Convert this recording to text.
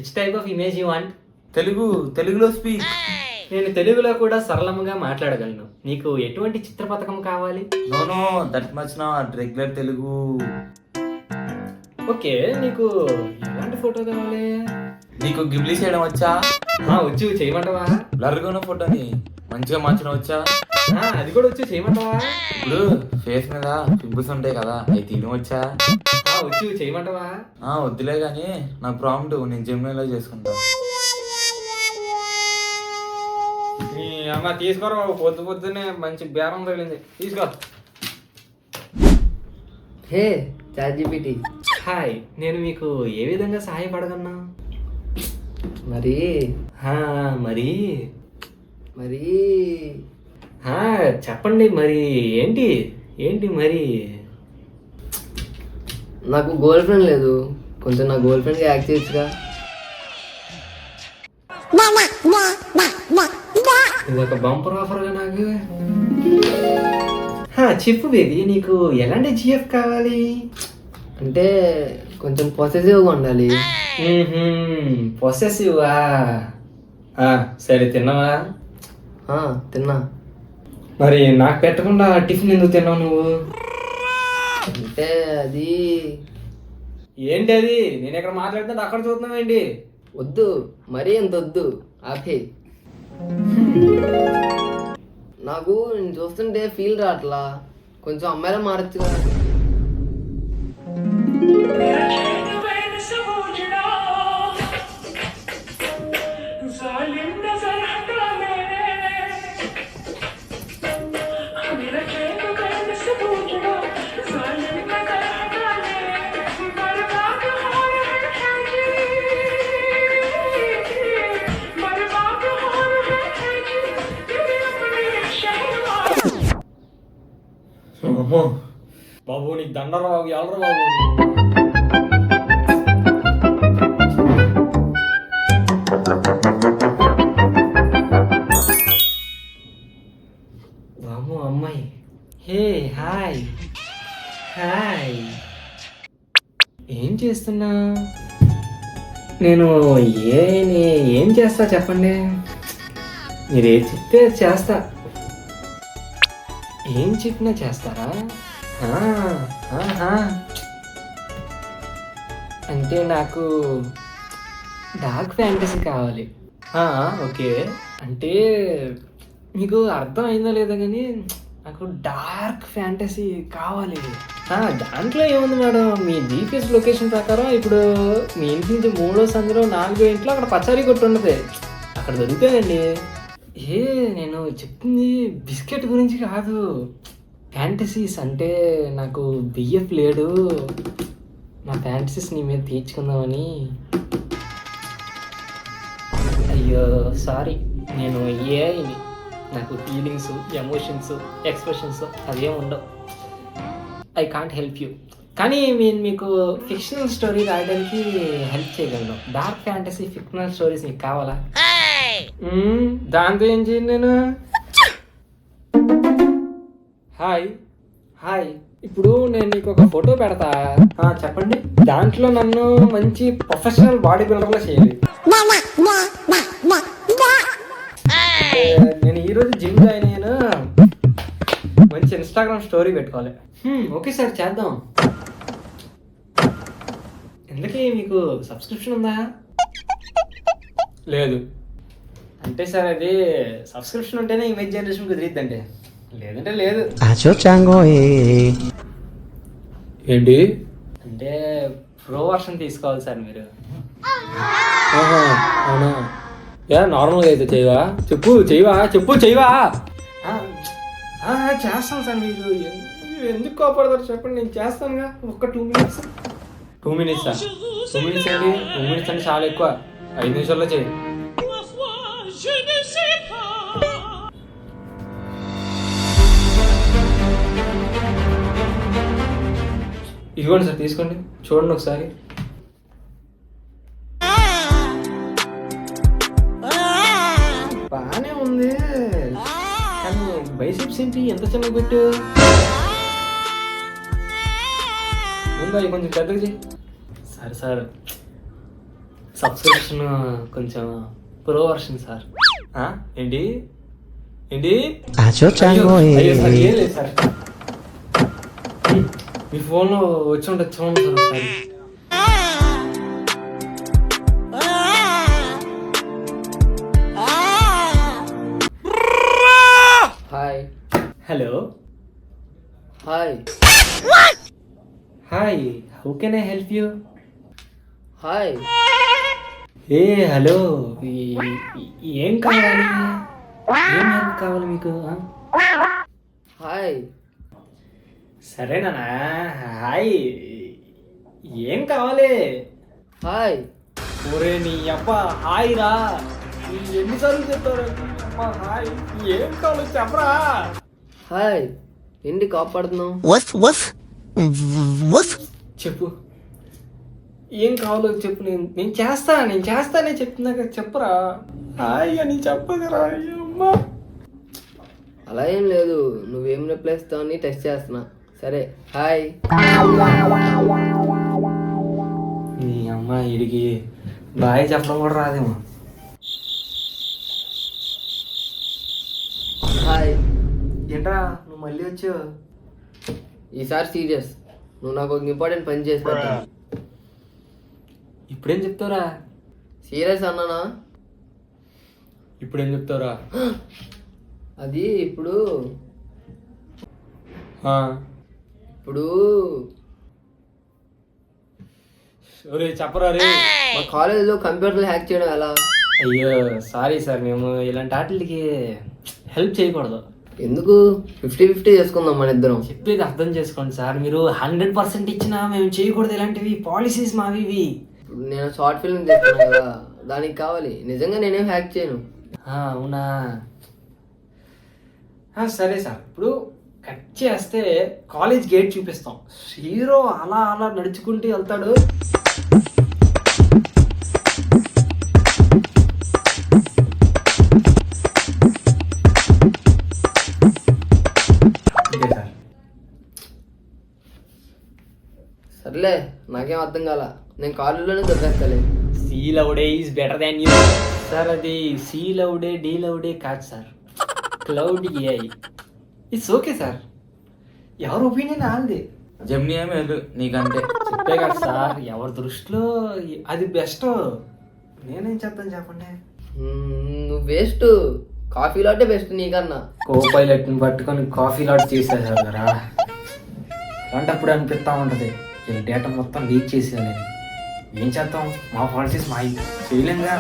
Which type of image you want? తెలుగులో speak. నేను తెలుగులో కూడా సరళంగా మాట్లాడగలను. నీకు ఎటువంటి చిత్ర పథకం కావాలి? Know that much not regular Telugu. Okay, నీకు ఎలాంటి ఫోటో కావాలి? నీకు గిబ్లీ చేయడం వచ్చా? వచ్చు, చేయమంటావా? బ్లర్గా ఉన్న ఫోటోని మంచిగా మార్చడం వచ్చా? అది కూడా వచ్చు, చేయమంటావా? ఇప్పుడు ఫేస్ మీద పింపుల్స్ ఉంటాయి కదా, అవి తీయడం వచ్చా? వచ్చు, చేయమంటావా? వద్దులే కానీ నాకు ప్రాంప్ట్ నేను జెమినీలో చేసుకుంటా. అమ్మ తీసుకోరా బాబు, పొద్దున్నే మంచి బేరం తగిలింది, తీసుకో. హే చాట్‌జీపీటీ, హాయ్, నేను మీకు ఏ విధంగా సహాయపడగలను? మరి మరి మరి చెప్పండి, మరి ఏంటి ఏంటి మరి? నాకు గర్ల్ ఫ్రెండ్ లేదు, కొంచెం నా గర్ల్ ఫ్రెండ్గా యాక్ట్ చేయొచ్చుగా. ఇది ఒక బంపర్ ఆఫర్గా నాకు. చెప్పు బేబీ, నీకు ఎలాంటి జిఎఫ్ కావాలి? అంటే కొంచెం పొసెసివ్గా ఉండాలి. పొసెసివా? సరే, తిన్నావా? తిన్నా. మరి నాకు పెట్టకుండా టిఫిన్ ఎందుకు తిన్నావు నువ్వు? అంటే అది ఏంటి అది? నేను ఎక్కడ మాట్లాడుతుంటే అక్కడ చూస్తున్నావేంటి? వద్దు, మరీ ఎంత వద్దు, ఆపే. నాకు నేను చూస్తుంటే ఫీల్ రావట్లా, కొంచెం అమ్మాయిలా మారచ్చు కదా. బాబు నీకు దండరా బాబు, ఎవరు బాబు? బాబు అమ్మాయి. హే హాయ్ హాయ్, ఏం చేస్తున్నా? నేను ఏం చేస్తా చెప్పండి? మీరు ఏం చెప్తే చేస్తా. ఏం చెప్పినా చేస్తారా? అంటే నాకు డార్క్ ఫ్యాంటసీ కావాలి. ఓకే, అంటే మీకు అర్థం అయిందో లేదో కానీ నాకు డార్క్ ఫ్యాంటసీ కావాలి. దాంట్లో ఏముంది మేడం, మీ జీపీఎస్ లొకేషన్ ప్రకారం ఇప్పుడు మీ ఇంటి నుంచి 3వ సందులో 4వ ఇంట్లో అక్కడ పచారీ కొట్టు ఉండదు, అక్కడ దొరుకుతాయండి. నేను చెప్తుంది బిస్కెట్ గురించి కాదు, ఫ్యాంటసీస్. అంటే నాకు బిఎఫ్ లేడు, నా ఫ్యాంటసీస్ నీ మీద తీర్చుకుందామని. అయ్యో సారీ, నేను ఏఐని, నాకు ఫీలింగ్స్, ఎమోషన్స్, ఎక్స్ప్రెషన్స్ అవేం ఉండవు. I can't help you. కానీ నేను మీకు ఫిక్షనల్ స్టోరీ రాయడానికి హెల్ప్ చేయగలను. డార్క్ ఫ్యాంటసీ ఫిక్షనల్ స్టోరీస్ మీకు కావాలా? దాంతో ఏం చేయండి నేను? హాయ్, ఇప్పుడు నేను నీకు ఒక ఫోటో పెడతా, చెప్పండి. దాంట్లో నన్ను మంచి ప్రొఫెషనల్ బాడీ బిల్డర్లో చేయాలి. నేను ఈరోజు జిమ్ జాయిన్ అయ్యాను, మంచి ఇన్స్టాగ్రామ్ స్టోరీ పెట్టుకోవాలి. ఓకే సార్, చేద్దాం. ఎందుకే మీకు సబ్స్క్రిప్షన్ ఉందా? లేదు. అంటే సార్ అది సబ్స్క్రిప్షన్ ఉంటేనే ఇమేజ్ జనరేషన్ కుదిరిద్దండి, లేదంటే లేదు. ఏంటి అంటే ప్రో వర్షన్ తీసుకోవాలి సార్ మీరు. అవునా? నార్మల్గా అయితే చేయవా? చెప్పు చేయవా? చేస్తాను సార్. మీరు ఎందుకు కోపడతారు చెప్పండి, నేను చేస్తానుగా. ఒక్క 2 minutes. 2 minutes అండి. 2 minutes అంటే చాలా ఎక్కువ, 5 నిమిషాల్లో చేయి. ఇదిగోండి సార్, తీసుకోండి, చూడండి ఒకసారి. బానే ఉంది, కానీ బైసిప్స్ ఏంటి ఎంత చిన్నగా పెట్టు? ముందు అవి కొంచెం పెద్దగా చేయి. సబ్స్క్రిప్షన్ కొంచెం ప్రో వర్షన్ సార్. ఏంటి ఏంటి అయ్యో, అయ్యో సార్, ఏం లేదు సార్. మీ ఫోన్లో వచ్చి ఉండదు చూడండి సార్ ఒకసారి. Hi hello hi hi, how can I help you? Hi A hello, ఏం కావాలి? ఏం హెల్ప్ కావాలి మీకు? హాయ్ సరేనా? హాయ్, ఏం కావాలి? హాయ్ ఒరే నీ అబ్బా హాయ్ రా, ఎన్నిసార్లు చెప్తారు అమ్మా హాయ్? ఏం కావాలి చెప్పరా? హాయ్ ఏంటి కాపాడుతున్నావు? చెప్పు, ఏం కావాలో చెప్పు. నేను చేస్తానే చెప్తున్నా కదా, చెప్పరా? హాయ్ అని చెప్పగరా? అమ్మా అలా ఏం లేదు, నువ్వేం రిప్లై ఇస్తావు అని టెస్ట్ చేస్తున్నా. సరే హాయ్. నీ అమ్మ ఇడికి బాయ్ చెప్పడం కూడా రాదేమో. హాయ్ ఏంట్రా నువ్వు మళ్ళీ వచ్చావు? ఈసారి సీరియస్, నువ్వు నాకు ఒక ఇంపార్టెంట్ పని చేసి పెట్టా. ఇప్పుడేం చెప్తావురా? సీరియస్ అన్నానా? ఇప్పుడేం చెప్తావురా? అది ఇప్పుడు ఇప్పుడు ఒరే చెప్పరా రే. మా కాలేజీలో కంప్యూటర్లు హ్యాక్ చేయడం ఎలా? అయ్యో సారీ సార్, మేము ఇలాంటి వాటికి హెల్ప్ చేయకూడదు. ఎందుకు? 50-50 చేసుకుందాం మన ఇద్దరం. చెప్పేది అర్థం చేసుకోండి సార్, మీరు 100% ఇచ్చినా మేము చేయకూడదు ఇలాంటివి, పాలసీస్ మావి ఇవి. ఇప్పుడు నేను షార్ట్ ఫిల్మ్ చేస్తున్నా కదా, దానికి కావాలి. నిజంగా నేనేం హ్యాక్ చేయను. అవునా? సరే సార్, ఇప్పుడు కట్ చేస్తే కాలేజ్ గేట్ చూపిస్తాం. హీరో అలా అలా నడుచుకుంటూ వెళ్తాడు. సర్లే, నాకేం అర్థం కాల. నేను కాలేజీలోనే దొరికేస్తాలే. Claude is better than you. Sir అది సీ లౌడే డీ లౌడే కాదు sir, Claude AI. It's okay sir, ఎవరి ఒపీనియన్ వాళ్ళది. జెమినీ ఏమి నీకంటే. చెప్పే కదా సార్, ఎవరి దృష్టిలో అది బెస్ట్. నేనేం చెప్తాను చెప్పండి. నువ్వు వేస్ట్. కాఫీ లాటే బెస్ట్ నీకన్నా. కో పైలట్ని పట్టుకొని కాఫీ లాట్ చేసేసారు కదా, అలాంటప్పుడు అనిపిస్తూ ఉంటుంది ఈ డేటా మొత్తం లీక్ చేసేయాలని. ఏం చేద్దాం, మా పాలసీస్ మా చేయలేంగా.